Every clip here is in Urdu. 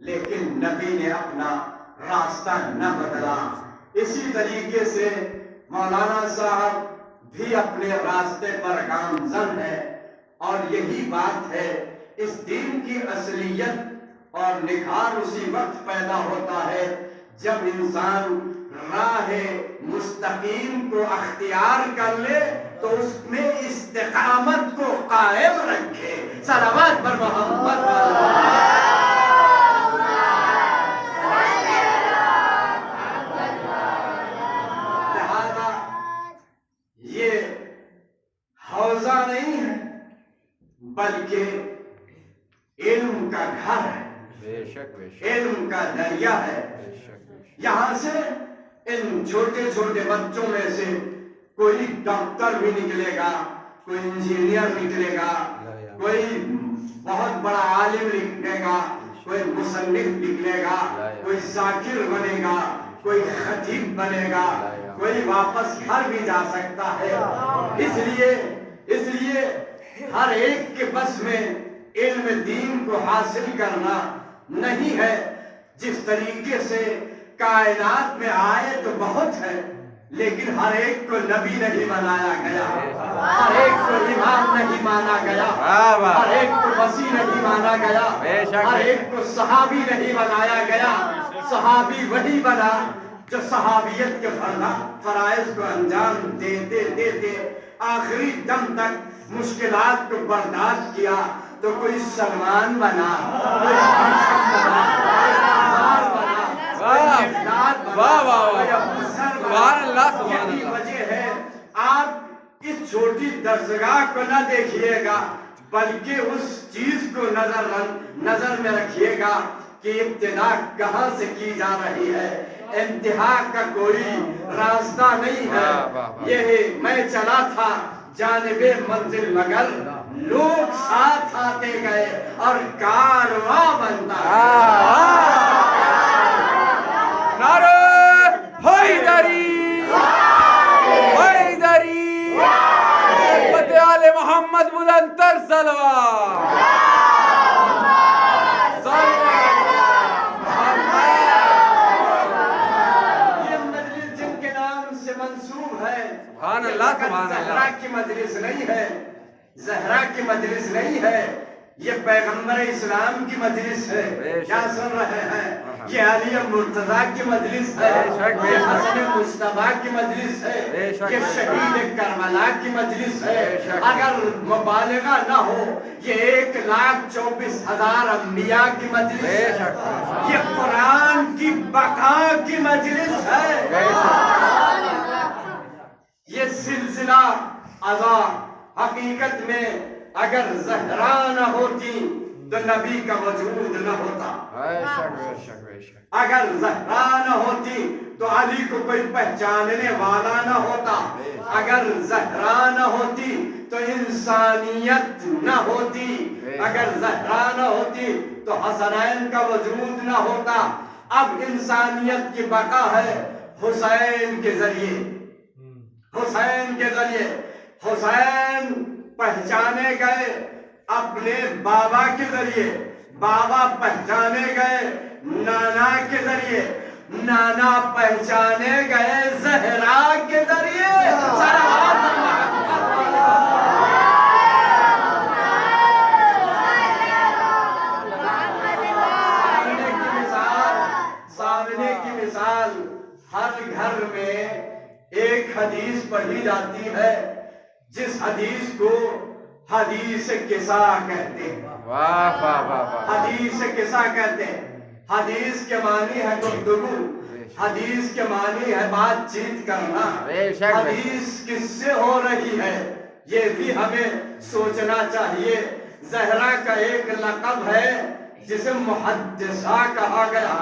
لیکن نبی نے اپنا راستہ نہ بدلا. اسی طریقے سے مولانا صاحب بھی اپنے راستے پر گامزن ہے، اور یہی بات ہے. اس دین کی اصلیت اور نکھار اسی وقت پیدا ہوتا ہے جب انسان راہ مستقیم کو اختیار کر لے تو اس میں استقامت کو قائم رکھے. صلوات پر محمد. لہذا یہ حوضہ نہیں ہے بلکہ علم کا گھر ہے، بے شک بے شک علم کا دریا ہے. بے شک بے شک. یہاں سے ان چھوٹے چھوٹے بچوں میں سے کوئی ڈاکٹر بھی نکلے گا، کوئی انجینئر نکلے گا، کوئی بہت بڑا عالم نکلے گا، کوئی مصنف نکلے گا، کوئی ذاکر بنے گا، کوئی خطیب بنے گا، کوئی واپس گھر بھی جا سکتا ہے. اس لیے ہر ایک کے بس میں علم دین کو حاصل کرنا نہیں ہے. جس طریقے سے کائنات میں آئے تو بہت ہے، لیکن ہر ایک کو نبی نہیں بنایا گیا، ہر ایک کو امام نہیں مانا گیا، ہر ایک کو وصی نہیں مانا گیا، ہر ایک کو صحابی نہیں بنایا گیا. صحابی وہی بنا جو صحابیت کے فرائض کو انجام دیتے دیتے آخری دم تک مشکلات کو برداشت کیا. تو کوئی سلمان بنا، کوئی یہی وجہ ہے. آپ اس چھوٹی درسگاہ کو نہ دیکھیے گا بلکہ اس چیز کو نظر میں رکھیے گا کہ ابتدا کہاں سے کی جا رہی ہے. انتہا کا کوئی راستہ نہیں ہے. یہ میں چلا تھا جانب منزل مگر لوگ ساتھ آتے گئے اور کارواں بنتا نعرہ حیدری، حیدری، خدمت آل محمد بلندتر صلوات. یہ مجلس جن کے نام سے منسوب ہے، سبحان اللہ، سبحان اللہ. زہرا کی مجلس نہیں ہے، زہرا کی مجلس نہیں ہے، یہ پیغمبر اسلام کی مجلس ہے. کیا سن رہے ہیں؟ یہ علی مرتضیٰ کی مجلس ہے، یہ حسن مصطفیٰ کی مجلس ہے، یہ شہید کربلا کی مجلس ہے. اگر مبالغہ نہ ہو یہ 1,24,000 انبیاء کی مجلس ہے، یہ قرآن کی بقا کی مجلس ہے. یہ سلسلہ ازا حقیقت میں اگر زہرا نہ ہوتی تو نبی کا وجود نہ ہوتا. اگر زہرا نہ ہوتی تو علی کو کوئی پہچاننے والا نہ ہوتا. اگر زہرا نہ ہوتی تو انسانیت نہ ہوتی. اگر زہرا نہ ہوتی تو حسنین کا وجود نہ ہوتا. اب انسانیت کی بقا ہے حسین کے ذریعے، حسین کے ذریعے. حسین پہچانے گئے اپنے بابا کے ذریعے، بابا پہچانے گئے نانا کے ذریعے، نانا پہچانے گئے زہرا کے ذریعے. سامنے کی مثال ہر گھر میں ایک حدیث پڑھی جاتی ہے جس حدیث کو حدیث قصہ کہتے ہیں. واہ واہ واہ. حدیث قصہ کہتے ہیں. حدیث کے معنی ہے گفتگو، حدیث کے معنی ہے بات چیت کرنا. حدیث کس سے ہو رہی ہے یہ بھی ہمیں سوچنا چاہیے. زہرا کا ایک لقب ہے جسے محدثہ کہا گیا.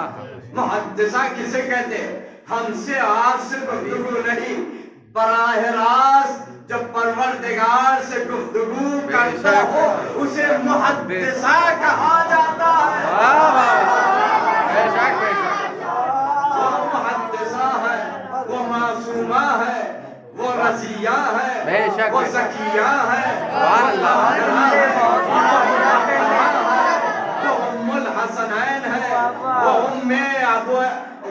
محدثہ کسے کہتے ہیں؟ ہم سے آپ سے گفتگو نہیں، براہ راست جب پروردگار سے گفتگو کرتا ہو اسے محدثہ کہا جاتا ہے. وہ محدثہ ہے، وہ معصومہ ہے، وہ رضیہ ہے، وہ زکیہ ہے، وہ ام الحسنین ہے،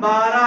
12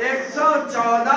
114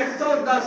110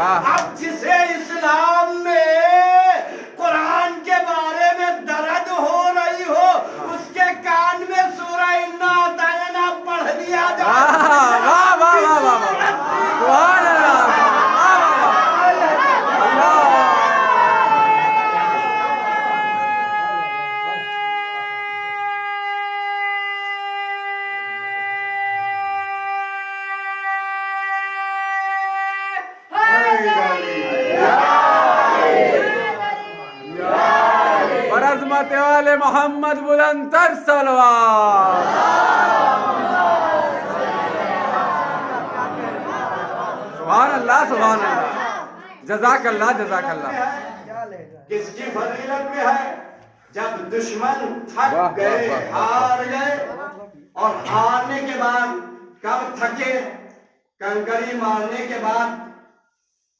اب جسے اسلام میں قرآن کے بارے میں درد ہو رہی ہو اس کے کان میں سورہ انا اعطینہ پڑھ دیا جائے. واہ واہ واہ واہ سبحان اللہ اور عظمت والے محمد بلند تر صلوات. سبحان اللہ سبحان اللہ جزاک اللہ جزاک اللہ. کس کی فضیلت میں ہے جب دشمن تھک گئے ہار گئے اور ہارنے کے بعد کب تھکے کنکری مارنے کے بعد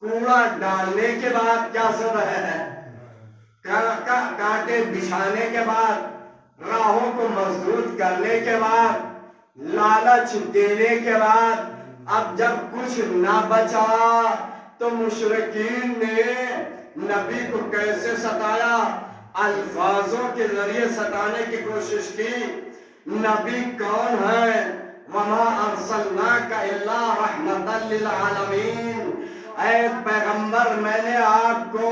کوڑا ڈالنے کے بعد کیا سن رہے ہیں کانٹے بچھانے کے بعد راہوں کو مضبوط کرنے کے بعد لالچ دینے کے بعد اب جب کچھ نہ بچا تو مشرکین نے نبی کو کیسے ستایا الفاظوں کے ذریعے ستانے کی کوشش کی. نبی کون ہے وما ارسلناک الا رحمتا للعالمین. اے پیغمبر میں نے آپ کو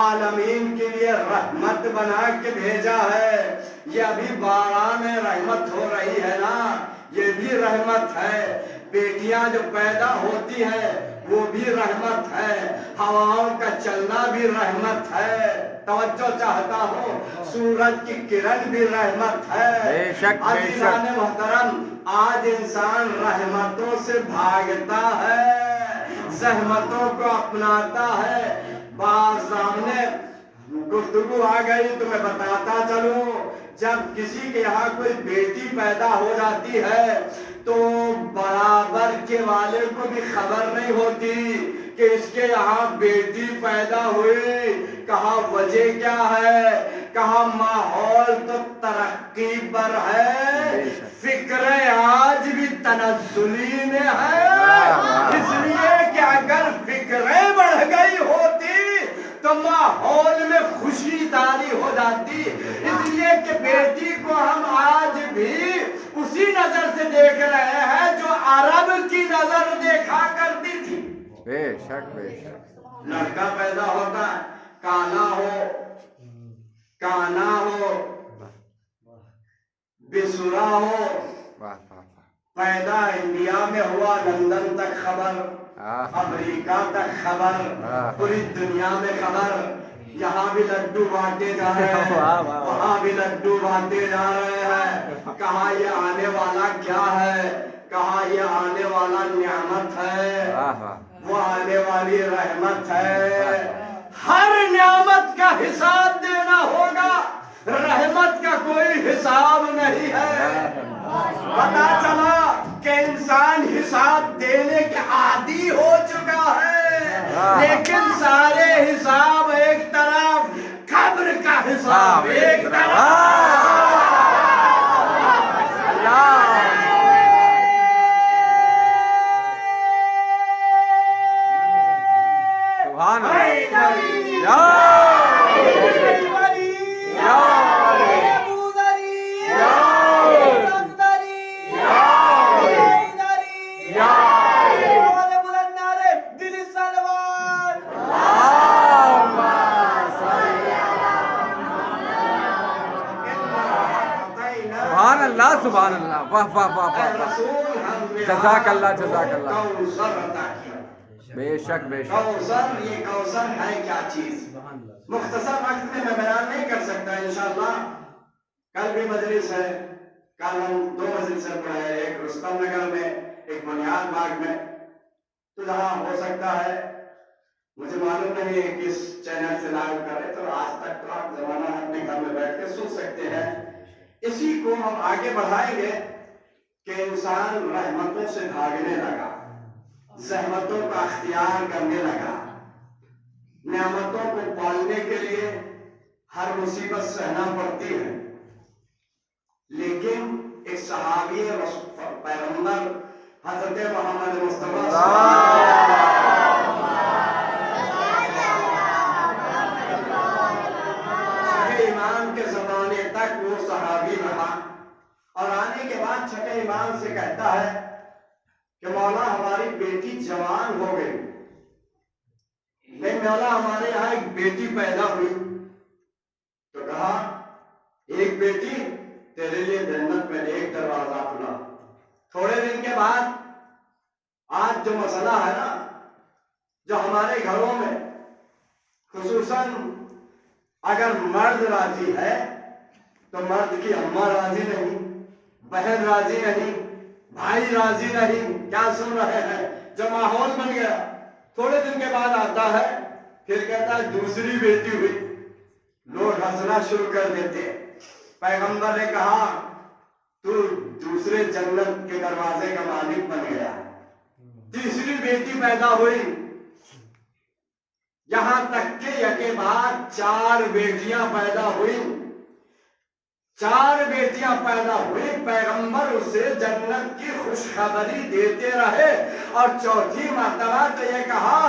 عالمین کے لیے رحمت بنا کے بھیجا ہے. یہ ابھی باران رحمت ہو رہی ہے نا یہ بھی رحمت ہے. بیٹیاں جو پیدا ہوتی ہیں وہ بھی رحمت ہے. ہواؤں کا چلنا بھی رحمت ہے. توجہ چاہتا ہوں سورج کی کرن بھی رحمت ہے. بے شک بے عزیزان شک. محترم آج انسان رحمتوں سے بھاگتا ہے زحمتوں کو اپناتا ہے. بات سامنے گفتگو آ گئی تو میں بتاتا چلوں جب کسی کے یہاں کوئی بیٹی پیدا ہو جاتی ہے تو برابر کے والے کو بھی خبر نہیں ہوتی کہ اس کے یہاں بیٹی پیدا ہوئی. کہاں وجہ کیا ہے کہاں ماحول تو ترقی پر ہے فکر آج بھی تنزلی میں ہے. اس لیے کہ اگر فکریں بڑھ گئی ہوتی تو ماحول میں خوشی تاری ہو جاتی. اس لیے کہ بیٹی کو ہم آج بھی اسی نظر سے دیکھ رہے ہیں جو عرب کی نظر دیکھا کرتی تھی. بے شک بے شک. لڑکا پیدا ہوتا ہے کانا ہو بسرا ہو پیدا انڈیا میں ہوا لندن تک خبر امریکہ تک خبر پوری دنیا میں خبر. یہاں بھی لڈو بانٹے جا رہے ہیں وہاں بھی لڈو بانٹے جا رہے ہیں. کہاں یہ آنے والا کیا ہے کہاں یہ آنے والا نعمت ہے وہ آنے والی رحمت ہے. ہر نعمت کا حساب دینا ہوگا رحمت کا کوئی حساب نہیں ہے. پتا چلا کہ انسان حساب دینے کے عادی ہو چکا ہے لیکن سارے حساب ایک طرف قبر کا حساب ایک طرف. سبحان اللہ سبحان اللہ واہ واہ واہ واہ. جزاک اللہ جزاک اللہ. بے شک بے شک. کوثر یہ کوثر ہے کیا چیز مختصر وقت میں بیان نہیں کر سکتا. انشاءاللہ کل بھی مجلس ہے. کل ہم 2 مجلس پڑھے ہیں ایک رستم نگر میں ایک بنیاد باغ میں. تو جہاں ہو سکتا ہے مجھے معلوم نہیں ہے کس چینل سے لائیو کرے تو آج تک تو آپ زمانہ اپنے گھر میں بیٹھ کے سن سکتے ہیں. اسی کو ہم آگے بڑھائیں گے کہ انسان رحمتوں سے بھاگنے لگا زحمتوں کا اختیار کرنے لگا. نعمتوں کو پالنے کے لیے ہر مصیبت سہنا پڑتی ہے لیکن ایک صحابی پیغمبر حضرت محمد مصطفیٰ مولا ہماری بیٹی جوان ہو گئی، نہیں مولا ہمارے یہاں ایک بیٹی پیدا ہوئی، تو کہا ایک بیٹی تیرے لیے جنت میں ایک دروازہ کھلا۔ تھوڑے دن کے بعد آج جو مسئلہ ہے نا، جو ہمارے گھروں میں خصوصاً اگر مرد راضی ہے تو مرد کی اماں راضی نہیں، بہن راضی نہیں، بھائی راضی نہیں، کیا سن رہے ہیں؟ جو ماحول بن گیا، تھوڑے دن کے بعد آتا ہے پھر کہتا ہے دوسری بیٹی ہوئی، لوگ ہنسنا شروع کر دیتے۔ پیغمبر نے کہا تو دوسرے جنت کے دروازے کا مالک بن گیا۔ تیسری بیٹی پیدا ہوئی، یہاں تک کہ یکے بعد 4 بیٹیاں پیدا ہوئی، 4 بیٹیاں پیدا ہوئی، پیغمبر اسے جنت کی خوشخبری دیتے رہے، اور چوتھی مرتبہ تو یہ کہا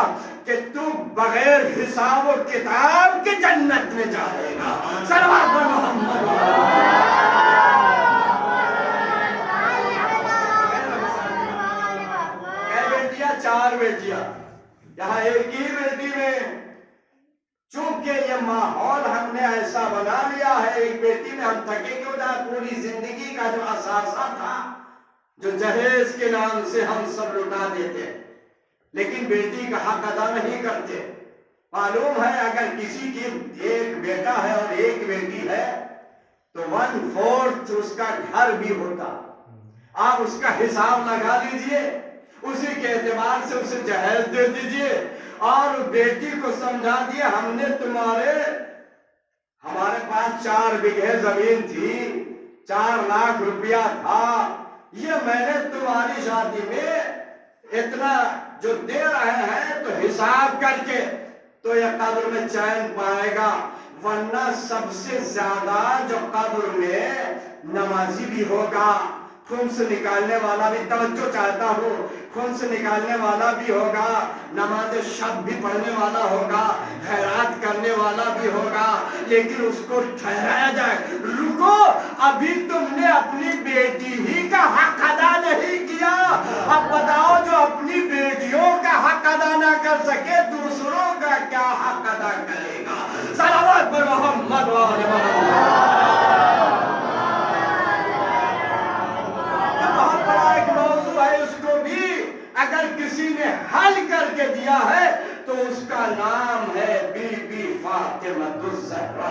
کہ تو بغیر حساب و کتاب کے جنت میں جائے گا۔ صلوات محمد۔ کئی بیٹیاں؟ 4 بیٹیاں۔ یہاں ایک ہی بیٹی میں چونکہ یہ ماحول ہم نے ایسا بنا لیا ہے، ایک بیٹی میں ہم تھکے کیوں جائے؟ پوری زندگی کا جو اثاثہ تھا، جو جہیز کے نام سے ہم سب لٹا دیتے، لیکن بیٹی کا حق ادا نہیں کرتے۔ معلوم ہے اگر کسی کی ایک بیٹا ہے اور ایک بیٹی ہے تو 1/4 اس کا گھر بھی ہوتا۔ آپ اس کا حساب لگا لیجئے، اسی کے اعتبار سے اسے جہیز دے دیجئے، اور بیٹی کو سمجھا دیے ہم نے ہمارے پاس 4 بیگھے زمین تھی، 4 لاکھ روپیہ تھا، یہ میں نے تمہاری شادی میں اتنا جو دے رہے ہیں تو حساب کر کے تو یہ قبر میں چین پائے گا، ورنہ سب سے زیادہ جو قبر میں نمازی بھی ہوگا، خمس نکالنے والا بھی، توجہ چاہتا ہوں، خمس نکالنے والا بھی ہوگا، نماز شب بھی پڑھنے والا ہوگا، خیرات کرنے والا بھی ہوگا، لیکن اس کو ٹھہرایا جائے، رکو ابھی تم نے اپنی بیٹی ہی کا حق ادا نہیں کیا، اب بتاؤ جو اپنی بیٹیوں کا حق ادا نہ کر سکے دوسروں کا کیا حق ادا کرے گا؟ صلوات پر محمد و آل محمد۔ بہت بڑا ایک موضوع ہے، اس کو بھی اگر کسی نے حل کر کے دیا ہے تو اس کا نام ہے بی بی فاطمہ الزہرا۔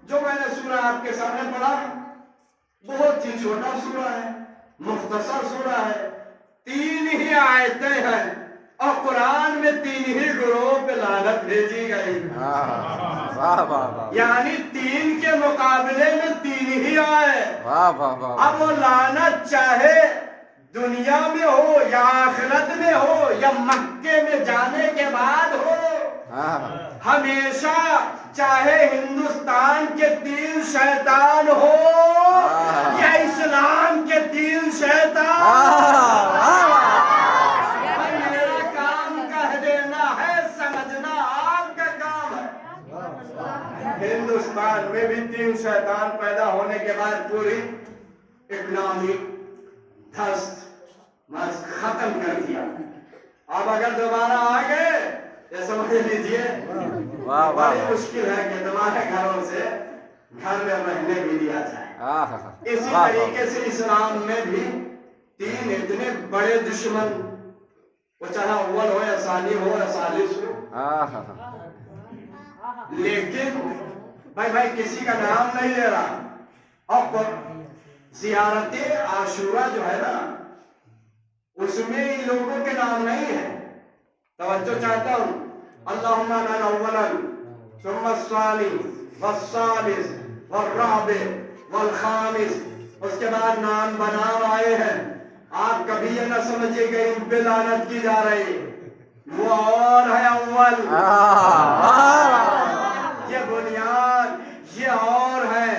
جو میں نے سورہ آپ کے سامنے پڑھا بہت ہی چھوٹا سورہ ہے، مختصر سورہ ہے، 3 ہی آیتیں ہیں، اور قرآن میں 3 ہی گروہ پہ لعنت بھیجی گئی، یعنی 3 کے مقابلے میں 3 ہی آئے۔ اب وہ لعنت چاہے دنیا میں ہو یا آخرت میں ہو یا مکے میں جانے کے بعد ہو، ہمیشہ چاہے ہندوستان کے 3 شیطان ہو یا اسلام کے 3 شیطان، میرا کام کہہ دینا ہے، سمجھنا آپ کا کام ہے۔ ہندوستان میں بھی 3 شیطان پیدا ہونے کے بعد پوری اکنامی دھست ختم کر دیا۔ اب اگر دوبارہ آ گئے یہ سمجھ لیجئے بڑی مشکل ہے کہ تمہارے گھروں سے گھر میں رہنے بھی دیا جائے۔ اسی طریقے سے اسلام میں بھی 3 اتنے بڑے دشمن، وہ چاہے اول ہو یا ثانی ہو یا ثالث ہو، لیکن بھائی کسی کا نام نہیں لے رہا۔ اور زیارت عاشورہ جو ہے نا اس میں ان لوگوں کے نام نہیں ہے، توجہ چاہتا ہوں، اللہم انا اولا ثم الثانی والثالث والرابع والخامس، اس کے بعد نام بنام آئے ہیں۔ آپ کبھی یہ نہ سمجھے کہ ان پہ لعنت کی جا رہی، وہ اور ہے اول، یہ بنیاد، یہ اور ہے،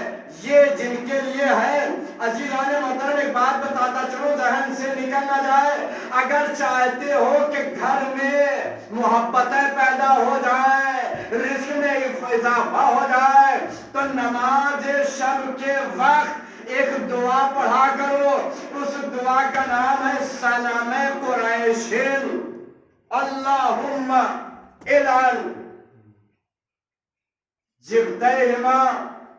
یہ جن کے لیے ہے۔ عزیزان محترم ایک بات بتاتا چلو ذہن سے نکل نہ جائے، اگر چاہتے ہو کہ گھر میں محبتیں پیدا ہو جائیں، رزق میں اضافہ ہو جائے تو نماز شب کے وقت ایک دعا پڑھا کرو. اس دعا کا نام ہے سلام قریشین. اللہم العن جبتیہما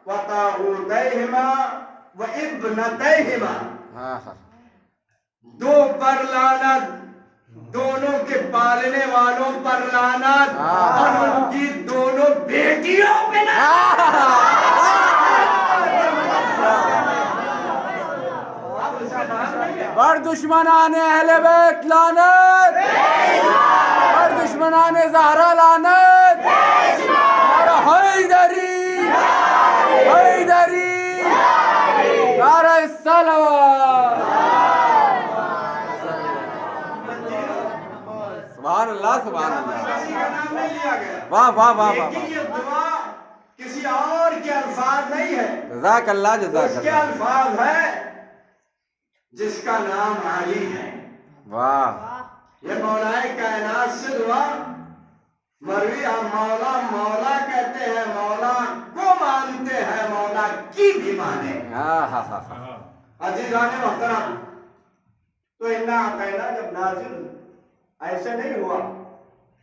و طاغوتیہما و ابنتیہما. دو پر لعنت، دونوں کے پالنے والوں پر لعنت، اور ان کی دونوں بیٹیوں پہ لعنت. بر دشمنان اہل بیت لعنت، بر دشمنان زہرا لعنت. اور حیدری حیدری نعرہ الصلوات. سبحان اللہ سبحان اللہ. کسی کا نام نہیں لیا گیا. واہ واہ واہ واہ. لیکن یہ دعا کسی اور کے الفاظ نہیں ہے. جزاک اللہ جزاک اس کے اللہ. الفاظ ہے جس کا نام علی ہے. واہ. یہ مولا کائنات سے دعا مروی. ہم مولا مولا کہتے ہیں، مولا کو مانتے ہیں، مولا کی بھی مانے. عزیزان محترم، تو انا اعطینا جب نازل ایسے نہیں ہوا،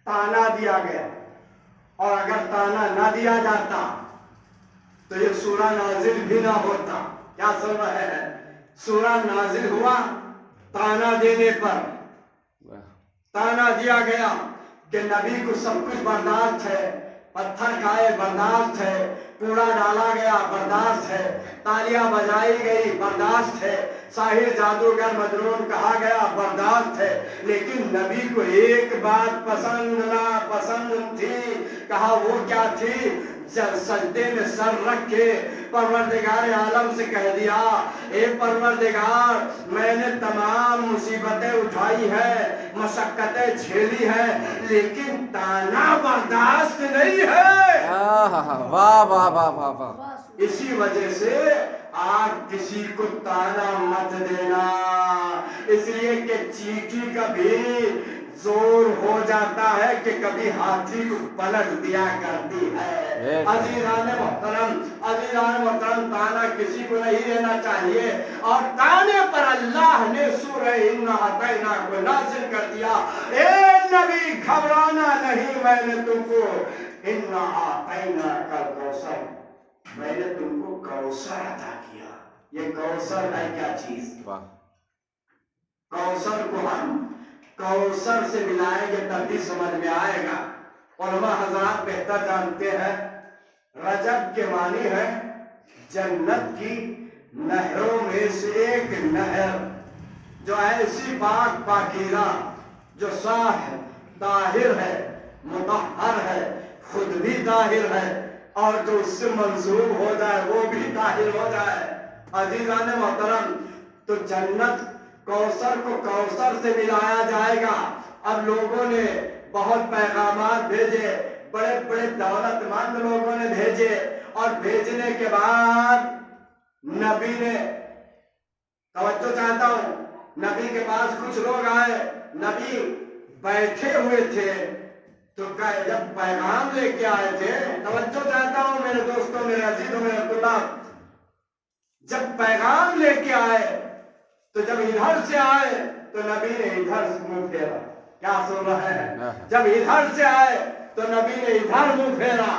تانا دیا گیا. اور اگر تانا نہ دیا جاتا تو یہ سورہ نازل بھی نہ ہوتا. کیا سن رہے ہیں؟ سورہ نازل ہوا تانا دینے پر. تانا دیا گیا کہ نبی کو سب کچھ برداشت ہے، پتھر کھائے برداشت ہے، کوڑا ڈالا گیا برداشت ہے، تالیاں بجائی گئی برداشت ہے، ساحر جادوگر مجنون کہا گیا برداشت ہے. لیکن نبی کو ایک بات پسند نہ پسند تھی. کہا وہ کیا تھی؟ سجدے میں سر رکھ کے پروردگار عالم سے کہہ دیا، اے پروردگار، میں نے تمام مصیبتیں اٹھائی ہے، مشقتیں جھیلی ہے، لیکن تانا برداشت نہیں ہے. واہ واہ واہ واہ واہ. اسی وجہ سے آپ کسی کو تانا مت دینا، اس لیے کہ چیٹی کا بھی زور ہو جاتا ہے کہ کبھی ہاتھی کو پلٹ دیا کرتی ہے. عزیزان محترم، تانا کسی کو نہیں دینا چاہیے. اور تانے پر اللہ نے سورہ انا اعطینا کو نازل کر دیا. اے نبی گھبرانا نہیں، میں نے تم کو انا اعطینا کا کوثر، میں نے تم کو کوثر عطا کیا. یہ کوثر ہے کیا چیز؟ کوثر کو ہم کوثر سے ملائیں گے تبھی سمجھ میں آئے گا. علماء حضرات بہتر جانتے ہیں، رجب کے معنی ہے جنت کی نہروں میں سے ایک نہر، جو ایسی پاک پاکیزہ، جو صاف طاہر ہے، مطہر ہے، خود بھی طاہر ہے، اور جو اس سے منسوب ہو جائے وہ بھی طاہر ہو جائے. عزیزان محترم، تو جنت کوثر کو کوثر سے ملایا جائے گا. اب لوگوں نے بہت پیغامات بھیجے، بڑے بڑے دولت مند لوگوں نے بھیجے، اور بھیجنے کے بعد نبی نے، توجہ چاہتا ہوں، نبی کے پاس کچھ لوگ آئے، نبی بیٹھے ہوئے تھے، تو جب پیغام لے کے آئے تھے، توجہ چاہتا ہوں میرے دوستوں، میرے عزیزوں، میرے طلاب، جب پیغام لے کے آئے تو جب ادھر سے آئے تو نبی نے ادھر سے منہ پھیرا. کیا سن رہے ہیں؟ جب ادھر سے آئے تو نبی نے ادھر منہ پھیرا.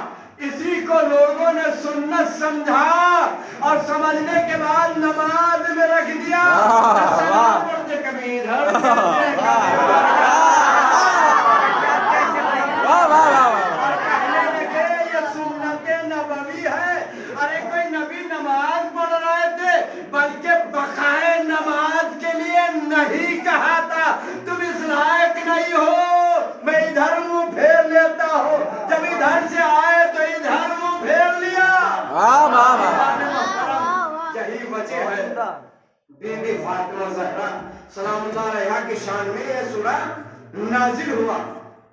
اسی کو لوگوں نے سنت سمجھا اور سمجھنے کے بعد نماز میں رکھ دیا. سلام پڑھتے کبھی ادھر بلکہ بقائے نماز کے لیے نہیں کہا تھا. تم اس لائق نہیں ہو، میں ادھر منہ پھیر لیتا ہوں. جب ادھر سے آئے تو ادھر منہ پھیر لیا. یہی وجہ ہے بی بی فاطمہ زہرا سلام اللہ علیہا کی شان میں یہ سورہ نازل ہوا.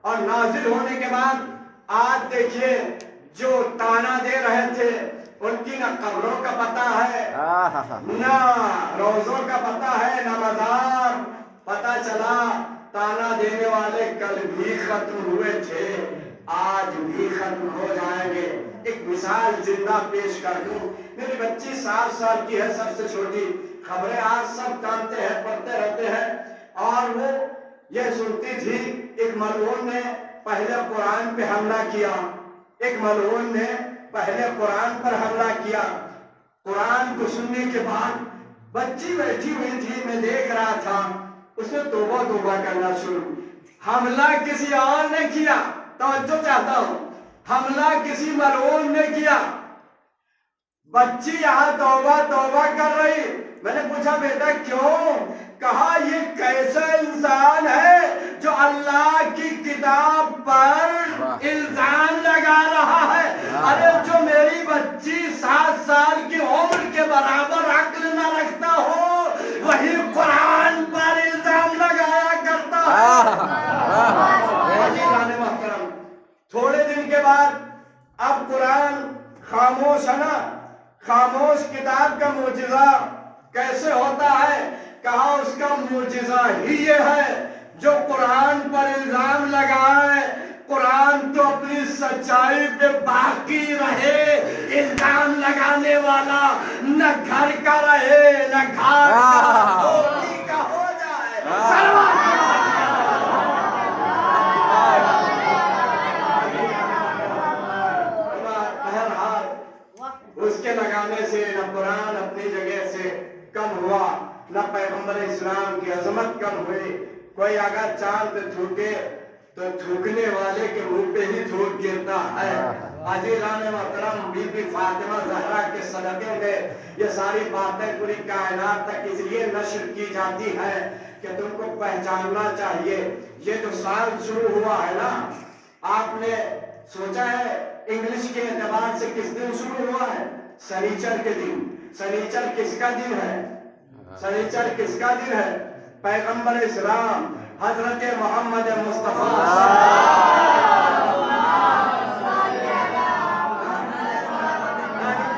اور نازل ہونے کے بعد آج دیکھیے جو تانا دے رہے تھے، ان کی نہ قبروں کا پتہ ہے، نہ روزوں کا پتہ ہے، نہ مزار. پتہ چلا تانا دینے والے کل بھی ختم ہوئے تھے، آج بھی ختم ہو جائیں گے. ایک مثال زندہ پیش کر دوں. میری بچی 7 سال کی ہے, سب سے چھوٹی. خبریں آج سب جانتے ہیں, پڑھتے رہتے ہیں. اور وہ یہ سنتی تھی ایک ملعون نے پہلے قرآن پہ حملہ کیا. ایک ملعون نے پہلے قرآن پر حملہ کیا. قرآن کو سننے کے بعد بچی بیٹھی ہوئی تھی, میں دیکھ رہا تھا, اس نے توبہ توبہ کرنا شروع. حملہ کسی اور نے کیا, توجہ چاہتا ہوں, حملہ کسی ملعون نے کیا. بچی یہاں توبہ توبہ کر رہی. میں نے پوچھا بیٹا کیوں؟ کہا یہ کیسا انسان ہے جو اللہ کی کتاب پر الزام لگا رہا ہے. ارے جو میری بچی 7 سال کی عمر کے برابر عقل نہ رکھتا ہو, وہی قرآن پر الزام لگایا کرتا ہے. عزیزان محترم, تھوڑے دن کے بعد اب قرآن خاموش ہے نا. خاموش کتاب کا معجزہ کیسے ہوتا ہے؟ کہا اس کا معجزہ ہی یہ ہے جو قرآن پر الزام لگائے, قرآن تو اپنی سچائی پہ باقی رہے. الزام لگانے والا نہ گھر کا رہے نہ گھاٹ کا, دھوبی کا ہو جائے. اس کے لگانے سے نہ قرآن اپنی جگہ سے کم ہوا, نہ پیغمبر اسلام کی عظمت کم ہوئی. کوئی اگر چاند پہ تھوکے تو تھوکنے والے کے منہ پہ ہی تھوک گرتا ہے. عزیزان محترم, بی بی فاطمہ زہرا کے صدقے میں یہ ساری باتیں پوری کائنات تک اس لیے نشر کی جاتی ہے کہ تم کو پہچاننا چاہیے. یہ جو سال شروع ہوا ہے نا, آپ نے سوچا ہے انگلش کے اعتبار سے کس دن شروع ہوا ہے؟ سنیچر کے دن. سنیچر کس کا دن ہے؟ سنیچر کس کا دن ہے؟ پیغمبر اسلام حضرت محمد مصطفیٰ.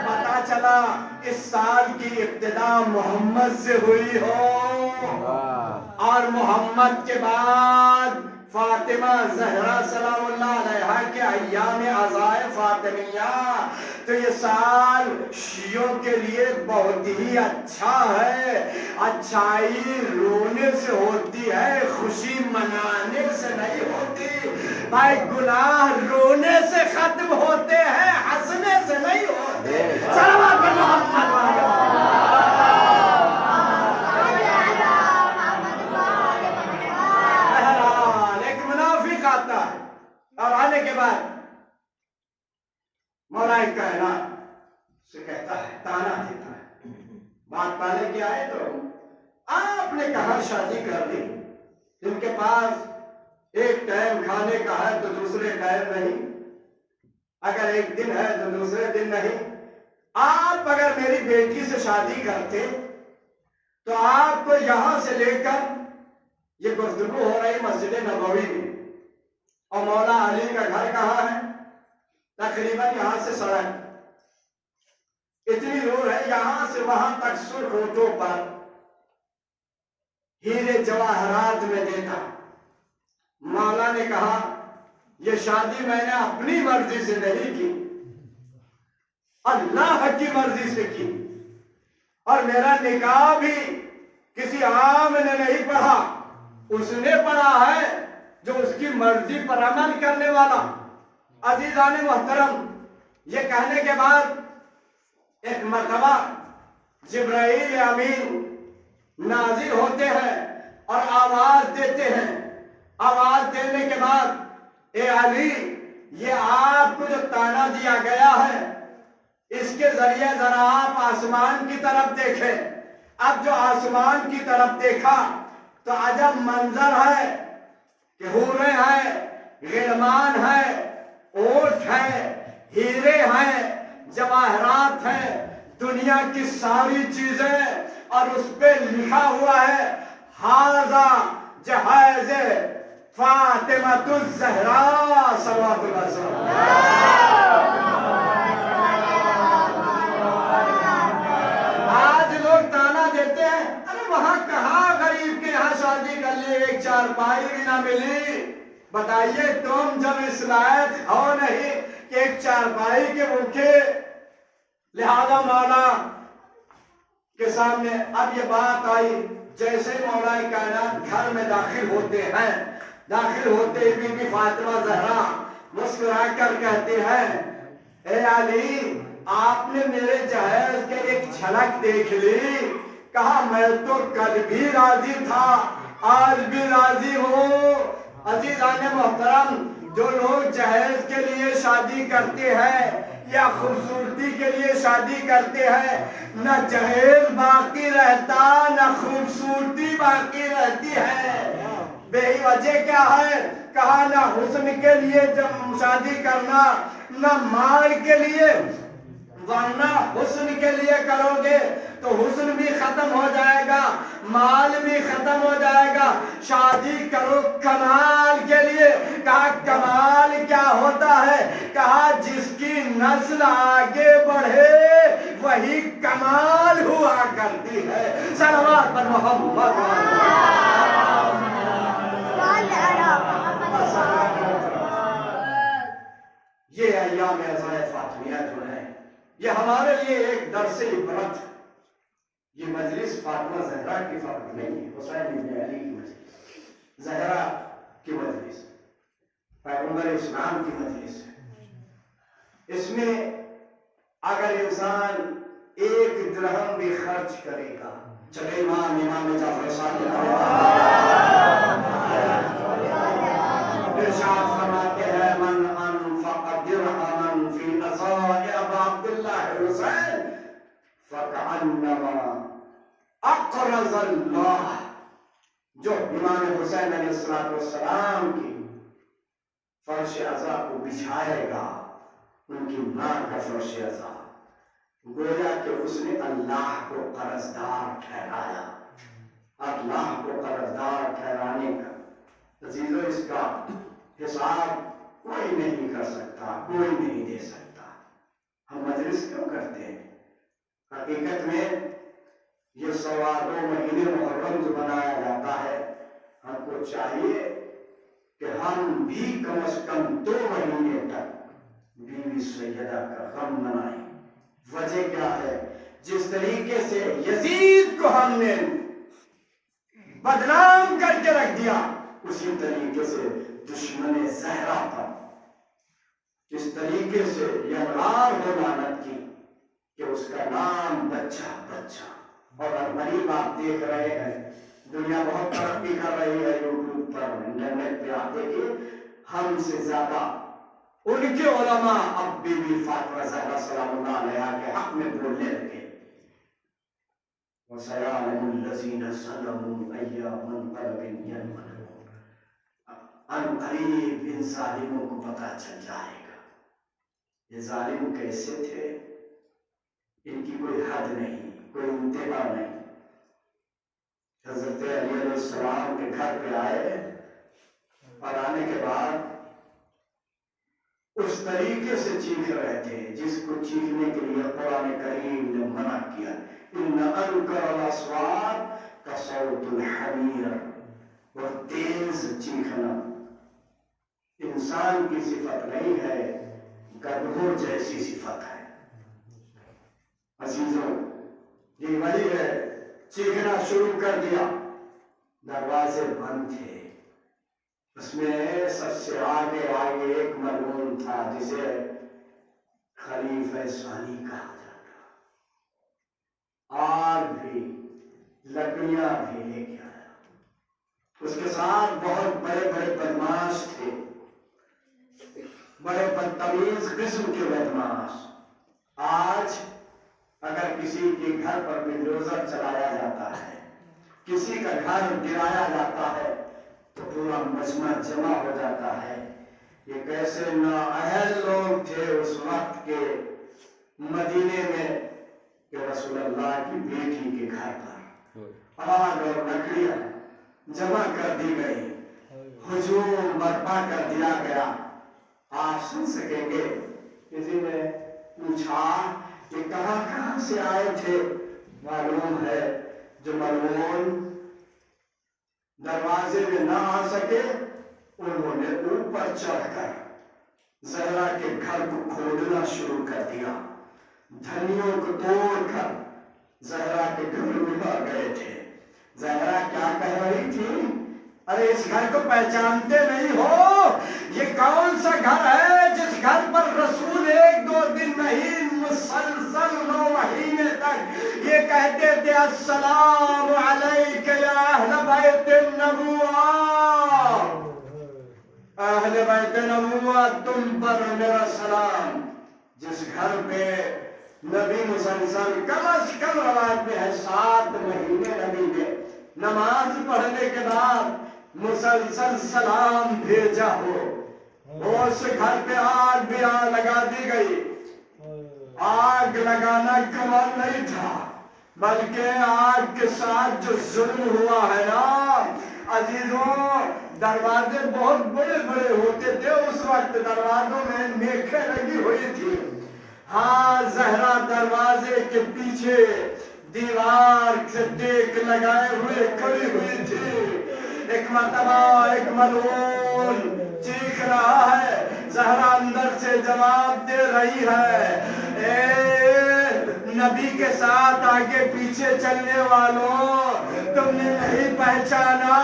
پتا چلا اس سال کی ابتدا محمد سے ہوئی ہو, اور محمد کے بعد فاطمہ زہرا سلام اللہ علیہا کے ایام عزائے فاطمیہ. تو یہ سال شیعوں کے لیے بہت ہی اچھا ہے. اچھائی رونے سے ہوتی ہے, خوشی منانے سے نہیں ہوتی. بھائی گناہ رونے سے ختم ہوتے ہیں, ہنسنے سے نہیں ہوتے. صلوات محمد اور آنے کے بعد مولا کائنات سے کہتا ہے, تانا دیتا ہے. بات پانے کے آئے تو آپ نے کہا شادی کر لی, ان کے پاس ایک ٹائم کھانے کا ہے تو دوسرے ٹائم نہیں, اگر ایک دن ہے تو دوسرے دن نہیں. آپ اگر میری بیٹی سے شادی کرتے تو آپ کو یہاں سے لے کر, یہ گفتگو ہو رہی مسجد نبوی میں, اور مولا علی کا گھر کہاں ہے؟ تقریباً یہاں سے سڑک اتنی دور ہے, یہاں سے وہاں تک سرخ ہونٹوں پر ہیرے جواہرات میں دیتا. مولا نے کہا یہ شادی میں نے اپنی مرضی سے نہیں کی, اللہ کی مرضی سے کی. اور میرا نکاح بھی کسی عام نے نہیں پڑھا, اس نے پڑھا ہے جو اس کی مرضی پر عمل کرنے والا. عزیزان محترم, یہ کہنے کے بعد ایک مرتبہ جبرائیل امین نازل ہوتے ہیں اور آواز دیتے ہیں. آواز دینے کے بعد, اے علی, یہ آپ کو جو تانا دیا گیا ہے اس کے ذریعے ذرا آپ آسمان کی طرف دیکھیں. اب جو آسمان کی طرف دیکھا تو عجب منظر ہے کہ حوریں ہیں, غلمان ہیں, اونٹ ہیں, ہیرے ہیں, جواہرات ہیں, دنیا کی ساری چیزیں, اور اس پہ لکھا ہوا ہے ھذا جہیز فاطمۃ الزہراء صلوات اللہ علیہ وسلم. آج لوگ تانا دیتے ہیں, ارے وہاں کہاں غریب کے یہاں شادی کر لی, ایک چارپائی بھی نہ ملی. بتائیے تم جب اس لائق ہو نہیں کہ ایک چارپائی کے بھوکے، لہذا مولا کے سامنے اب یہ بات آئی، جیسے مولا کائنات گھر میں داخل ہوتے ہیں، داخل ہوتے بی بی فاطمہ زہرا مسکرا کر کہتے ہیں اے علی آپ نے میرے جہیز کے ایک جھلک دیکھ لی، کہا میں تو کل بھی راضی تھا آج بھی راضی ہوں۔ عزیزان محترم، جو لوگ جہیز کے لیے شادی کرتے ہیں یا خوبصورتی کے لیے شادی کرتے ہیں، نہ جہیز باقی رہتا نہ خوبصورتی باقی رہتی ہے۔ بے وجہ کیا ہے؟ کہا نہ حسن کے لیے جب شادی کرنا، نہ مال کے لیے، ورنہ حسن کے لیے کرو گے تو حسن بھی ختم ہو جائے گا، مال بھی ختم ہو جائے گا۔ شادی کرو کمال کے لیے۔ کہا کمال کیا ہوتا ہے؟ کہا جس کی نسل آگے بڑھے وہی کمال ہوا کرتی ہے۔ صلوات پر محمد یہ ایام عزائے فاطمیہ جو ہے یہ ہمارے لیے ایک درس عبرت۔ یہ مجلس فاطمہ زہرا کی فقط نہیں ہے، حسین بن علی کی مجلس، زہرا کی مجلس، پیغمبر اسلام کی مجلس ہے۔ اس میں اگر انسان ایک درہم بھی خرچ کرے گا، چلے امام جعفر صادق ارشاد فرماتے ہیں من انفق درہما فی عزاء ابا عبداللہ حسین فکأنما اقرض اللہ، جو امام حسین علیہ السلام کی فرش عزا کو بچھائے گا، ان کی ماں کا فرش عزا، گویا کہ اس نے اللہ کو قرضدار ٹھہرایا۔ اللہ کو قرضدار ٹھہرانے کا عزیزو اس کا حساب کوئی نہیں کر سکتا، کوئی نہیں دے سکتا۔ ہم مجلس کیوں کرتے ہیں؟ حقیقت میں یہ 2.25 مہینے محرم جو منایا جاتا ہے، ہم کو چاہیے کہ ہم بھی کم از کم 2 مہینے تک بیوی سیدہ کا غم منائیں۔ وجہ کیا ہے؟ جس طریقے سے یزید کو ہم نے بدنام کر کے رکھ دیا، اسی طریقے سے دشمن زہرا پر اس طریقے سے یہ اقرار ہو لعنت کی کہ اس کا نام بچہ بچہ۔ اور غریب آپ دیکھ رہے ہیں، دنیا بہت ترقی کر رہی ہے، یوٹیوب پر انٹرنیٹ پہ آپ دیکھیے، ہم سے زیادہ ان کے علماء اب بی بی فاطمہ زہرا سلام اللہ علیہا کے حق میں بولنے لگے۔ وَسَيَعْلَمُ الَّذِينَ ظَلَمُوا أَيَّ مُنقَلَبٍ يَنقَلِبُونَ، ان قریب ان ظالموں کو پتہ چل جائے گا یہ ظالم کیسے تھے، ان کی کوئی حد نہیں، کوئی انتہا نہیں۔ حضرت علی علیہ السلام کے گھر پہ آئے اور آنے کے بعد اس طریقے سے چیخ رہے تھے جس کو چیخنے کے لیے قرآن کریم نے منع کیا۔ ان انکر الاصوات کصوت الحمیر، وہ تیز چیخنا انسان کی صفت نہیں ہے، گدھوں جیسی صفت ہے۔ عزیزوں یہ وہی ہے، چیخنا شروع کر دیا، دروازے بند تھے، اس میں سب سے آگے ایک ملعون تھا جسے خلیفہ ثانی کہا جاتا، آگ بھی لکڑیاں بھی لے کے آیا۔ اس کے ساتھ بہت بڑے بڑے بدماش تھے، بڑے بدتمیز قسم کے بدماش۔ آج اگر کسی کے گھر پر بلڈوزر چلایا جاتا ہے، کسی کا گھر گرایا جاتا ہے تو پورا مجمع جمع ہو جاتا ہے۔ یہ کیسے نااہل لوگ تھے اس وقت کے مدینے میں کہ رسول اللہ کی بیٹی کے گھر پر آگ اور لکڑیاں جمع کر دی گئی، ہجوم برپا کر دیا گیا۔ آپ سن سکیں گے کسی نے پوچھا کہ کہاں سے آئے تھے؟ معلوم ہے جو ملعون دروازے میں نہ آ سکے انہوں نے اوپر چڑھ کر زہرا کے گھر کو کھودنا شروع کر دیا. دھنیوں کو توڑ کر زہرا کے گھر میں آ گئے تھے. زہرا کیا کہہ رہی تھی؟ ارے اس گھر کو پہچانتے نہیں ہو؟ یہ کون سا گھر ہے جس گھر پر رسول 1-2 دن نہیں مسلسل 9 مہینے تک یہ کہتے تھے السلام علیک یا اہل بیت النبوہ، اہل بیت نبوہ تم پر میرا سلام. جس گھر پہ نبی مسلسل کم از کم روایت میں ہے 7 مہینے نبی نے نماز پڑھنے کے بعد مسلسل سلام بھیجا ہو، اس گھر پہ آگ بھی لگا دی گئی. آگ لگانا کمال نہیں تھا، بلکہ آگ کے ساتھ جو ظلم ہوا ہے نا عزیزوں، دروازے بہت بڑے بڑے ہوتے تھے اس وقت، دروازوں میں میخیں لگی ہوئی تھی. ہاں زہرا دروازے کے پیچھے دیوار سے ٹیک لگائے ہوئے کھڑی ہوئی تھی. ایک مرتبہ ایک ملعون چیخ رہا ہے، زہرا اندر سے جواب دے رہی ہے، اے نبی کے ساتھ آگے پیچھے چلنے والوں، تم نے نہیں پہچانا؟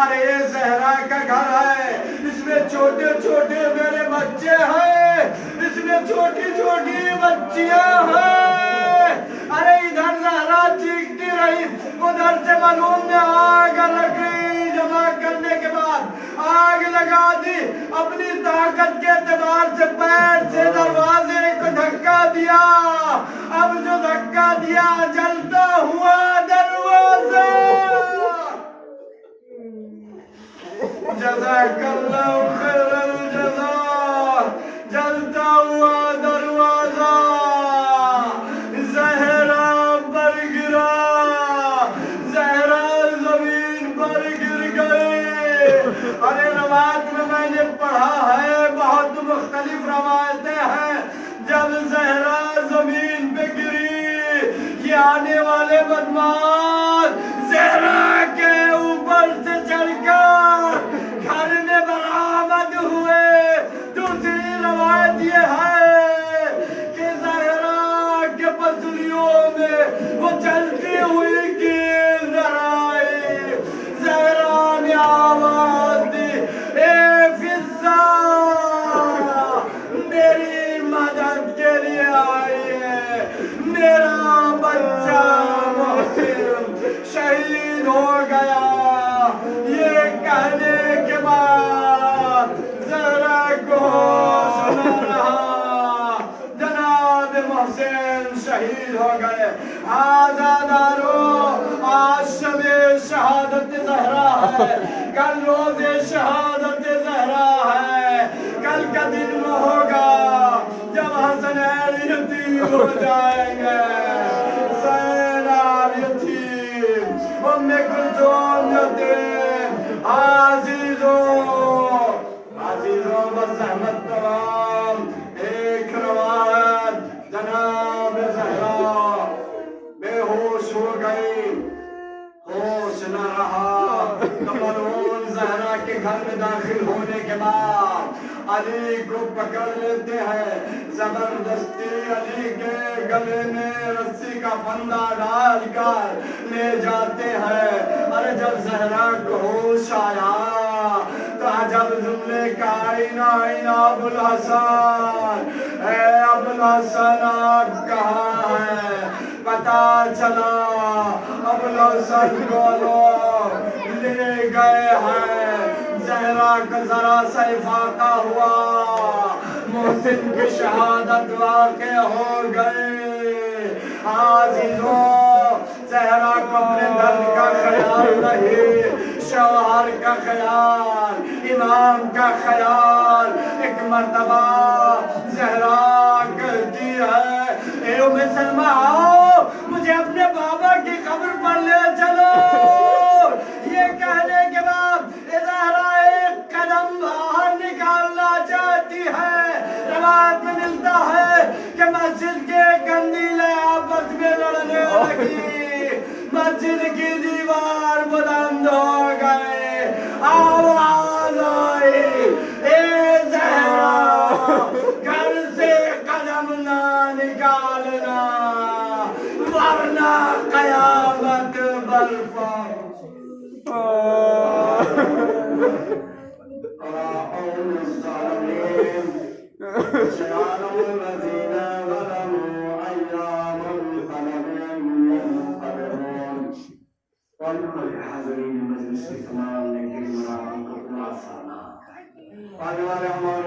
ارے یہ زہرا کا گھر ہے، اس میں چھوٹے چھوٹے میرے بچے ہیں، اس میں چھوٹی چھوٹی بچیاں ہیں. ارے ادھر زہرا چیختی رہی، ادھر سے ملعون نے آگ لکڑی جمع کرنے کے بعد آگ لگا دی. اپنی طاقت کے اعتبار سے پیر سے دروازے کو دھکا دیا. اب جو دھکا دیا جلتا ہوا دروازہ، جزاک اللہ خیر الجزا، جلتا ہوا دروازہ زہرا پر گرا، زہرا زمین پر گر گئی. ارے روایت میں نے پڑھا ہے، بہت مختلف روایتیں ہیں، جب زہرا زمین پہ گری یہ آنے والے بدماش زہرا کے اوپر سے چڑھ کر گھر میں برآمد ہوئے. دوسری روایت یہ ہے کہ زہرا کے پسلیوں میں وہ چلتی ہوئی کیل نظر آئی. زہرا نے آواز دی، اے فضہ میری مدد کے لیے آئی ہے، میرا بچہ محسن شہید ہو گیا. یہ کہنے کے بعد زہرا کو سنا رہا، جناب محسن شہید ہو گئے. آزادارو، آج شب شہادت زہرا ہے، کل روز شہادت زہرا ہے. کل کا دن وہ ہوگا جب حسنین یتیم ہو جائیں گے، زینب یتیم، ام کلثوم یتیم. عزیزوں بزحمت تمام. ایک روایت جناب زہرا بے ہوش ہو گئی، ہوش نہ رہا. ملعون زہرا کے گھر میں داخل ہونے کے بعد علی کو پکڑ لیتے ہیں، زبردستی علی کے گلے میں رسی کا پھندا ڈال کر لے جاتے ہیں. ارے جب زہرا کو ہوش آیا تو عجب جملے کا آئینہ ابو الحسن، اے ابو الحسن آپ کہاں ہے؟ پتا چلا ابو الحسن کو لوگ لے گئے ہیں. زہرا کو ذرا سا افاقہ ہوا، محسن کی شہادت واقع ہو گئی. عزیزوں، زہرا کو اپنے درد کا خیال نہیں، شوہر کا خیال، امام کا خیال. ایک مرتبہ زہرا کہتی ہے، اے ام سلمہ آؤ مجھے اپنے بابا کی قبر پر لے چلو. یہ کہنے کے بعد زہرا ایک قدم باہر نکالنا چاہتی ہے. روایت میں ملتا ہے کہ مسجد کے کندیلیں آپس میں لڑنے لگی، مسجد کی دیوار بلند ہو گئے، آواز نکالنا ورنہ قیامت برپا قرآن الظالمین سيعلم الذين ظلموا أيام القلم ينقلبون ولكل حاضرين مجلس الاجتماع لكن مرافق الأفضل